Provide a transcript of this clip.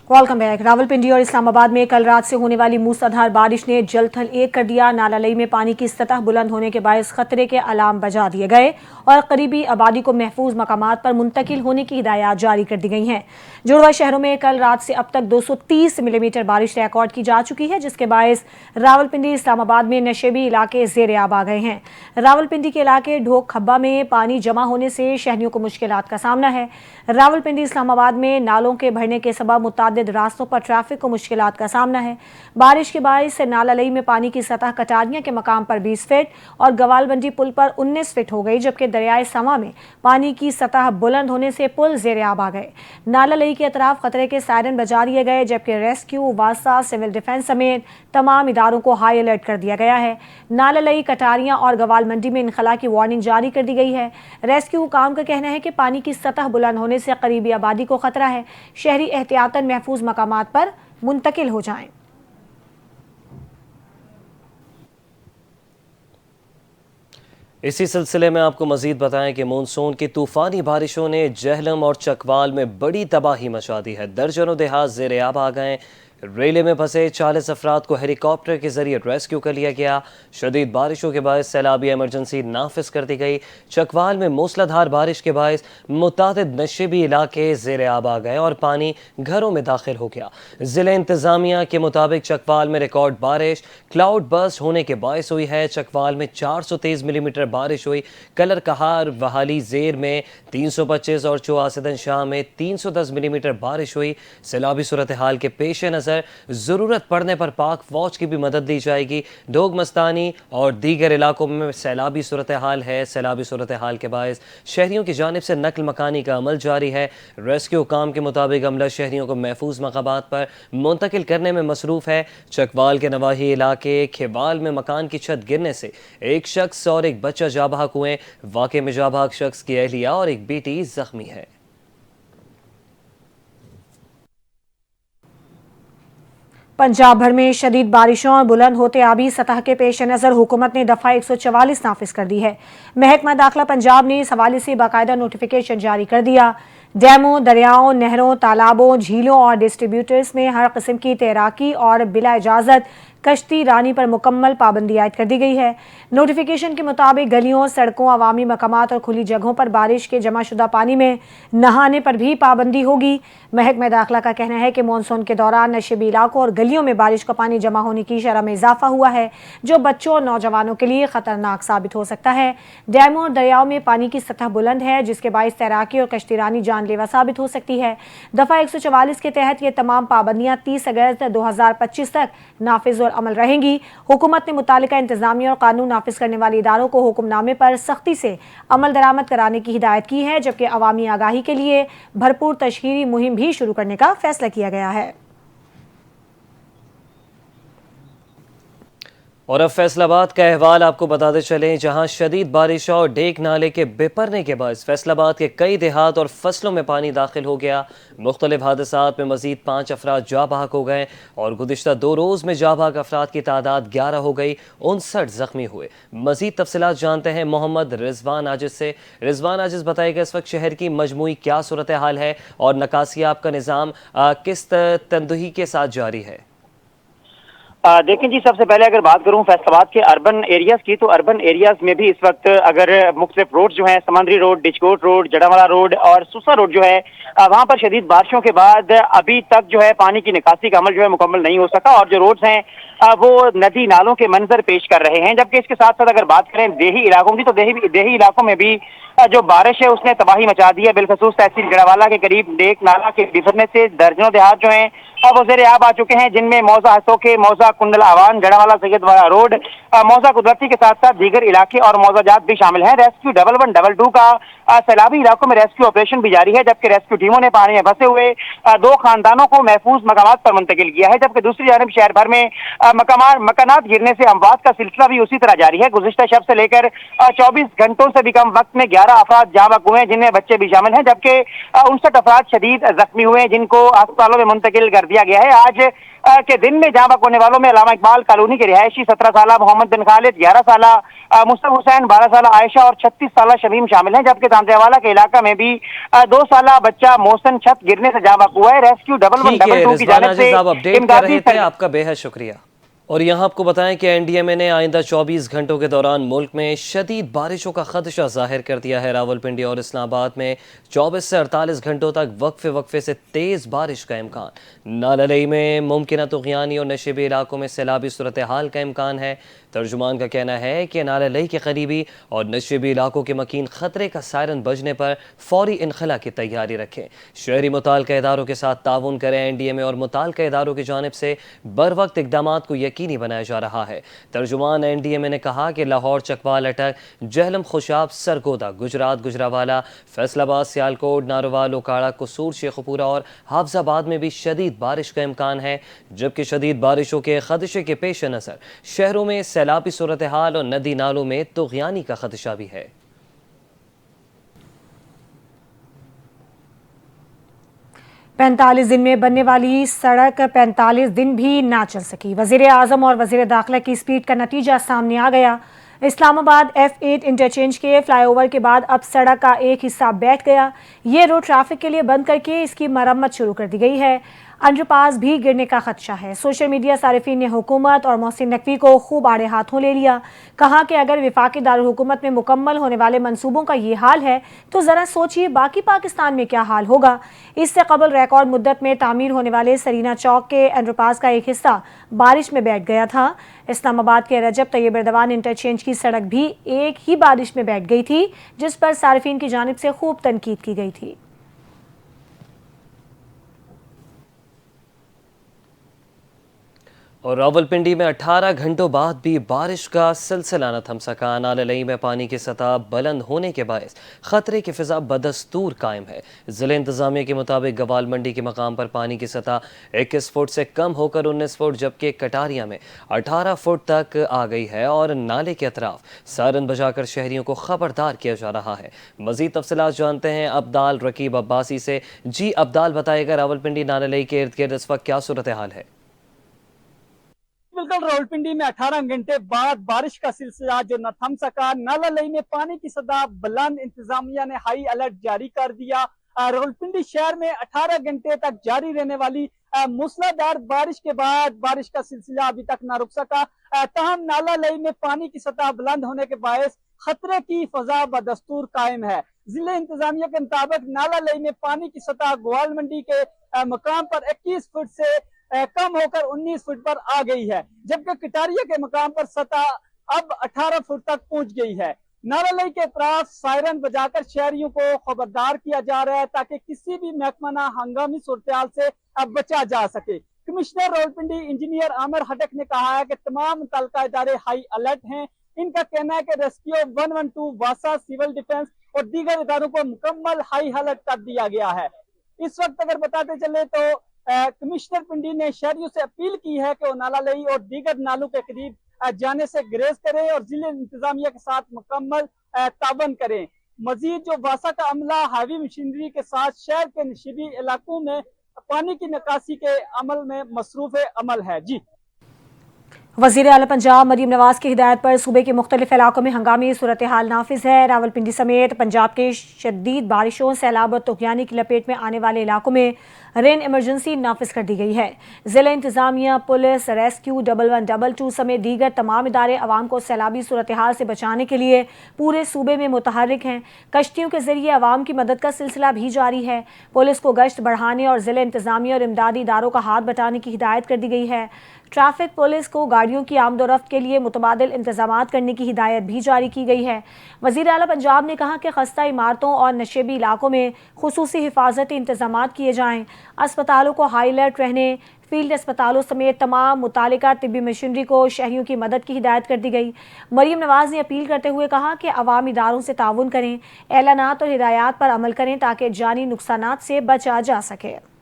Welcome back. Rawalpindi और इस्लामाबाद में कल रात से होने वाली मूसलाधार बारिश ने जलथल एक कर दिया। नाला लई में पानी की सतह बुलंद होने के बायस खतरे के अलार्म बजा दिए गए और करीबी आबादी को महफूज मकामात पर मुंतकिल होने की हिदायत जारी कर दी गई हैं। जुड़वा शहरों में कल रात से अब तक 230 मिलीमीटर बारिश रिकॉर्ड की जा चुकी है, जिसके बायस रावलपिंडी इस्लामाबाद में नशेबी इलाके जेर आब आ गए हैं। रावलपिंडी के इलाके ढोक खब्बा में पानी जमा होने से शहरियों को मुश्किलात का सामना है। रावलपिंडी इस्लामाबाद में नालों के भरने के सबब मुतादिद रास्तों पर ट्रैफिक को मुश्किलात का सामना है। बारिश के बायस नाला लई में पानी की सतह कटारियां के मकाम पर 20 फीट और गवालबंडी पुल पर 19 फीट हो गई, जबकि दरियाए समा में पानी की सतह बुलंद होने से पुल जेर आब आ गए। नाला लई के अतराफ खतरे के सायरन बजा दिए गए, जबकि रेस्क्यू, वासा, सिविल डिफेंस समेत तमाम इदारों को हाई अलर्ट कर दिया गया है। नाला लई, कटारियां और गवालमंडी में इनखला की वार्निंग जारी कर दी गई है। रेस्क्यू हुकाम का कहना है कि पानी की सतह बुलंद होने से करीबी आबादी को खतरा है। शहरी एहतियातन महफूज मकामात पर मुंतकिल हो जाएं। इसी सिलसिले में आपको मजीद बताएं कि मानसून की तूफानी बारिशों ने जहलम और चकवाल में बड़ी तबाही मचा दी है। दर्जनों देहात ज़ेर आब आ गए। रेले में फंसे 40 अफराद को हेलीकॉप्टर के जरिए रेस्क्यू कर लिया गया। शदीद बारिशों के बायस सैलाबी एमरजेंसी नाफिज कर दी गई। चकवाल में मूसलाधार बारिश के बायस मुतादिद नशेबी इलाके ज़ेर आब आ गए और पानी घरों में दाखिल हो गया। ज़िला इंतज़ामिया के मुताबिक चकवाल में रिकॉर्ड बारिश क्लाउड बर्स्ट होने के बायस हुई है। चकवाल में 423 मिलीमीटर बारिश हुई। कलर कहार वहाली ज़ेर में 325 और चौआसदन शाह में 310 मिलीमीटर बारिश हुई। सैलाबी सूरत हाल के पेश नज़र जरूरत पड़ने पर पाक फौज की भी मदद दी जाएगी। डोग मस्तानी और दीगर इलाकों में सैलाबी सूरत हाल है। सैलाबी सूरत हाल के बायस शहरियों की जानिब से नकल मकानी का अमल जारी है। रेस्क्यू काम के मुताबिक अमला शहरियों को महफूज मकामात पर मुंतकिल करने में मसरूफ है। चकवाल के नवाही इलाके खेवाल में मकान की छत गिरने से एक शख्स और एक बच्चा जाँ बहक हुए। वाक़े में जाँ बहक शख्स की अहलिया और एक बेटी जख्मी है। पंजाब भर में शदीद बारिशों और बुलंद होते आबी सतह के पेश नज़र हुकूमत ने दफ़ा 144 नाफिज कर दी है। महकमा दाखिला पंजाब ने इस हवाले से बाकायदा नोटिफिकेशन जारी कर दिया। डैमों, दरियाओं, नहरों, तालाबों, झीलों और डिस्ट्रीब्यूटर्स में हर किस्म की तैराकी और बिला इजाज़त कश्ती रानी पर मुकम्मल पाबंदी आयद कर दी गई है। नोटिफिकेशन के मुताबिक गलियों, सड़कों, अवामी मकामात और खुली जगहों पर बारिश के जमाशुदा पानी में नहाने पर भी पाबंदी होगी। महकमा दाखिला का कहना है कि मानसून के दौरान नशेबी इलाकों और गलियों में बारिश का पानी जमा होने की शरह में इजाफा हुआ है, जो बच्चों और नौजवानों के लिए खतरनाक साबित हो सकता है। डैमों और दरियाओं में पानी की सतह बुलंद है, जिसके बायस तैराकी और कश्ती रानी जानलेवा साबित हो सकती है। दफ़ा 144 के तहत ये तमाम पाबंदियां 30 अगस्त 2025 तक नाफिज और अमल रहेंगी। हुकूमत ने मुतालिका इंतजामिया और कानून नाफिज करने वाले इदारों को हुक्मनामे पर सख्ती से अमल दरामद कराने की हिदायत की है, जबकि अवामी आगाही के लिए भरपूर तशहीरी मुहिम भी शुरू करने का फैसला किया गया है। और अब फैसलाबाद का अहवाल आपको बताते चलें, जहां शदीद बारिश और डेक नाले के बेपरने के बाद फैसलाबाद के कई देहात और फसलों में पानी दाखिल हो गया। मुख्तलिफ हादसात में मजीद 5 अफराद जाँ बहक हो गए और गुज़िश्ता 2 रोज़ में जाँ बहक अफराद की तादाद 11 हो गई। 59 जख्मी हुए। मजीद तफसीलात जानते हैं मोहम्मद रिजवान आजिज से। रिजवान आजिज, बताइएगा इस वक्त शहर की मजमूई क्या सूरत हाल है और नकासियाब का निज़ाम किस तंदुही के साथ जारी है? देखें जी, सबसे पहले अगर बात करूं फैसलाबाद के अर्बन एरियाज की, तो अर्बन एरियाज में भी इस वक्त अगर मुख्तलिफ रोड जो है, समंदरी road, Dijkot road, Jaranwala road और सुसा रोड जो है, वहां पर शदीद बारिशों के बाद अभी तक जो है पानी की निकासी का अमल जो है मुकम्मल नहीं हो सका और जो रोड्स हैं वो नदी नालों के मंजर पेश कर रहे हैं। जबकि इसके साथ साथ अगर बात करें देही इलाकों की, तो देही इलाकों में भी जो बारिश है उसने तबाही मचा दी है। बिलखसूस तहसील जड़ावाला के करीब डेक नाला के बिखरने से दर्जनों देहात जो हैं अब वो ज़ेर आब आ चुके हैं, जिनमें मौजा हसोके, मौजा कुंडल आवान, जड़ावाला सैयदवाला रोड, मौजा कुदरती के साथ साथ दीगर इलाके और मौजाजात भी शामिल हैं। रेस्क्यू 1112 का सैलाबी इलाकों में रेस्क्यू ऑपरेशन भी जारी है, जबकि रेस्क्यू टीमों ने पानी में फंसे हुए 2 खानदानों को महफूज मकामात पर मुंतकिल किया है। जबकि दूसरी जानब शहर भर में मकानात गिरने से अमवात का सिलसिला भी उसी तरह जारी है। गुज़िश्ता शब से लेकर 24 घंटों से भी कम वक्त में 11 अफराद जाँ बहक हुए हैं, जिनमें बच्चे भी शामिल हैं, जबकि 59 अफराद शदीद जख्मी हुए हैं, जिनको अस्पतालों में मुंतकिल कर दिया गया है। आज के दिन में जहां होने वालों में अल्लामा इकबाल कॉलोनी के रिहायशी 17 साल मोहम्मद बिन खालिद, 11 साल मुस्तफा हुसैन, 12 साल आयशा और 36 साल शमीम शामिल हैं। जबकि दांतेवाला के इलाका में भी 2 साल बच्चा मोहसन छत गिरने से जहां हुआ है। रेस्क्यू 1112 की जानिब से अपडेट कर रहे थे, आपका बेहद शुक्रिया। और यहाँ आपको बताएं कि एनडीएमए ने आइंदा 24 घंटों के दौरान मुल्क में शदीद बारिशों का खदशा जाहिर कर दिया है। रावलपिंडी और इस्लामाबाद में 24 से 48 घंटों तक वक्फे वक्फे से तेज़ बारिश का इम्कान। नाललई में मुमकिन तुग़यानी और नशेबी इलाकों में सैलाबी सूरत हाल का इम्कान है। तर्जुमान का कहना है कि नाललई के करीबी और नशेबी इलाकों के मकीन ख़तरे का सायरन बजने पर फौरी इनखला की तैयारी रखें। शहरी मुताल्लिक़ा इदारों के साथ ताउन करें। एनडीएमए और मुताल्लिक़ा इदारों की जानिब से बर वक्त इक़दाम को यकीनी बनाया जा रहा है। तर्जुमान एनडीएमए ने कहा कि लाहौर, चकवाल, अटक, जहलम, खुशाब, सरगोदा, गुजरात, गुजरावाला, फैसलाबाद, सियालकोट, नारोवाल, ओकाड़ा, कसूर, शेखुपुरा और हाफजाबाद में भी शदीद बारिश का इम्कान है। जबकि शदीद बारिशों के खदशे के पेश नज़र शहरों में सैलाबी सूरत हाल और नदी नालों में तुग़यानी का खदशा भी है। 45 दिन में बनने वाली सड़क 45 दिन भी ना चल सकी। वज़ीर आज़म और वज़ीर दाखिला की स्पीड का नतीजा सामने आ गया। इस्लामाबाद F8 इंटरचेंज के फ्लाईओवर के बाद अब सड़क का एक हिस्सा बैठ गया। ये रोड ट्रैफिक के लिए बंद करके इसकी मरम्मत शुरू कर दी गई है। अंडरपास भी गिरने का खदशा है। सोशल मीडिया सारिफीन ने हुकूमत और मोहसिन नकवी को खूब आड़े हाथों ले लिया। कहा कि अगर विफाकी दारुल हुकूमत में मुकम्मल होने वाले मंसूबों का ये हाल है तो ज़रा सोचिए बाकी पाकिस्तान में क्या हाल होगा। इससे कबल रिकॉर्ड मुद्दत में तामीर होने वाले सरीना चौक के अंडरपास का एक हिस्सा बारिश में बैठ गया था। इस्लामाबाद के रजब तैयब एर्दवान इंटरचेंज की सड़क भी एक ही बारिश में बैठ गई थी, जिस पर सारिफीन की जानिब से खूब तनकीद की गई थी। और रावलपिंडी में 18 घंटों बाद भी बारिश का सिलसिला न थम सका। नाललई में पानी की सतह बुलंद होने के बायस खतरे की फिजा बदस्तूर कायम है। ज़िला इंतज़ामिया के मुताबिक गवाल मंडी के मकाम पर पानी की सतह 21 फुट से कम होकर 19 फुट, जबकि कटारिया में 18 फुट तक आ गई है और नाले के अतराफ सायरन बजाकर शहरियों को खबरदार किया जा रहा है। मज़ीद तफसीलात जानते हैं अब्दाल रकीब अब्बासी से। जी अब्दाल, बताएगा रावलपिंडी नाललई के इर्द गिर्द इस वक्त क्या सूरत हाल है? बिल्कुल, रावलपिंडी में 18 घंटे बाद बारिश का सिलसिला जो न थम सका। नाललई में पानी की सतह बुलंद, इंतजामिया ने हाई अलर्ट जारी कर दिया। रावलपिंडी शहर में 18 घंटे तक जारी रहने वाली मूसलाधार बारिश के बाद बारिश का सिलसिला अभी तक न रुक सका। तहम नाललई में पानी की सतह बुलंद होने के बायस खतरे की फजा बदस्तूर कायम है। जिले इंतजामिया के मुताबिक नाललई में पानी की सतह गोवाल मंडी के मकाम पर 21 फुट से कम होकर 19 फुट पर आ गई है, जबकि कटारिया के मकाम पर सतह अब 18 फुट तक पहुंच गई है। नाललई के अतराफ सायरन बजाकर शहरियों को खबरदार किया जा रहा है ताकि किसी भी महकमाना हंगामी सूरत से बचा जा सके। कमिश्नर रावलपिंडी इंजीनियर आमिर हटक ने कहा है कि तमाम मुतल्लिका इदारे हाई अलर्ट हैं। इनका कहना है कि रेस्क्यू 112, वासा, सिविल डिफेंस और दीगर इदारों को मुकम्मल हाई अलर्ट कर दिया गया है। इस वक्त अगर बताते चले तो कमिश्नर पिंडी ने शहरियों से अपील की है कि वो नाललई और दीगर नालों के करीब जाने से गुरेज करें और जिले इंतजामिया के साथ मुकम्मल तावन करें। मजीद जो वासा का अमला हैवी मशीनरी के साथ शहर के नशीबी इलाकों में पानी की निकासी के अमल में मसरूफ अमल है। जी, वज़ीर आला पंजाब मरीम नवाज की हिदायत पर सूबे के मुख्तलिफ इलाकों में हंगामी सूरत हाल नाफिज है। रावलपिंडी समेत पंजाब के शदीद बारिशों, सैलाब और तुग़यानी की लपेट में आने वाले इलाकों में रेन इमरजेंसी नाफिज कर दी गई है। ज़िला इंतज़ामिया, पुलिस, रेस्क्यू 1122 समेत दीगर तमाम इदारे अवाम को सैलाबी सूरत हाल से बचाने के लिए पूरे सूबे में मुतहर्रिक हैं। कश्तियों के जरिए अवाम की मदद का सिलसिला भी जारी है। पुलिस को गश्त बढ़ाने और ज़िला इंतज़ामिया और इमदादी इदारों का हाथ बटाने की हिदायत कर दी गई है। ट्रैफिक पुलिस को गाड़ियों की आमदोरफ्त के लिए मुतबादिल इंतजामात करने की हिदायत भी जारी की गई है। वज़ीर आला पंजाब ने कहा कि खस्ता इमारतों और नशेबी इलाकों में खुसूसी हिफाजती इंतजामात किए जाएँ। अस्पतालों को हाई अलर्ट रहने, फील्ड अस्पतालों समेत तमाम मुतालिका तिब्बी मशीनरी को शहरियों की मदद की हिदायत कर दी गई। मरीम नवाज ने अपील करते हुए कहा कि अवाम इदारों से ताउन करें, ऐलानात और हिदायत पर अमल करें ताकि जानी नुकसानात से बचा जा सके।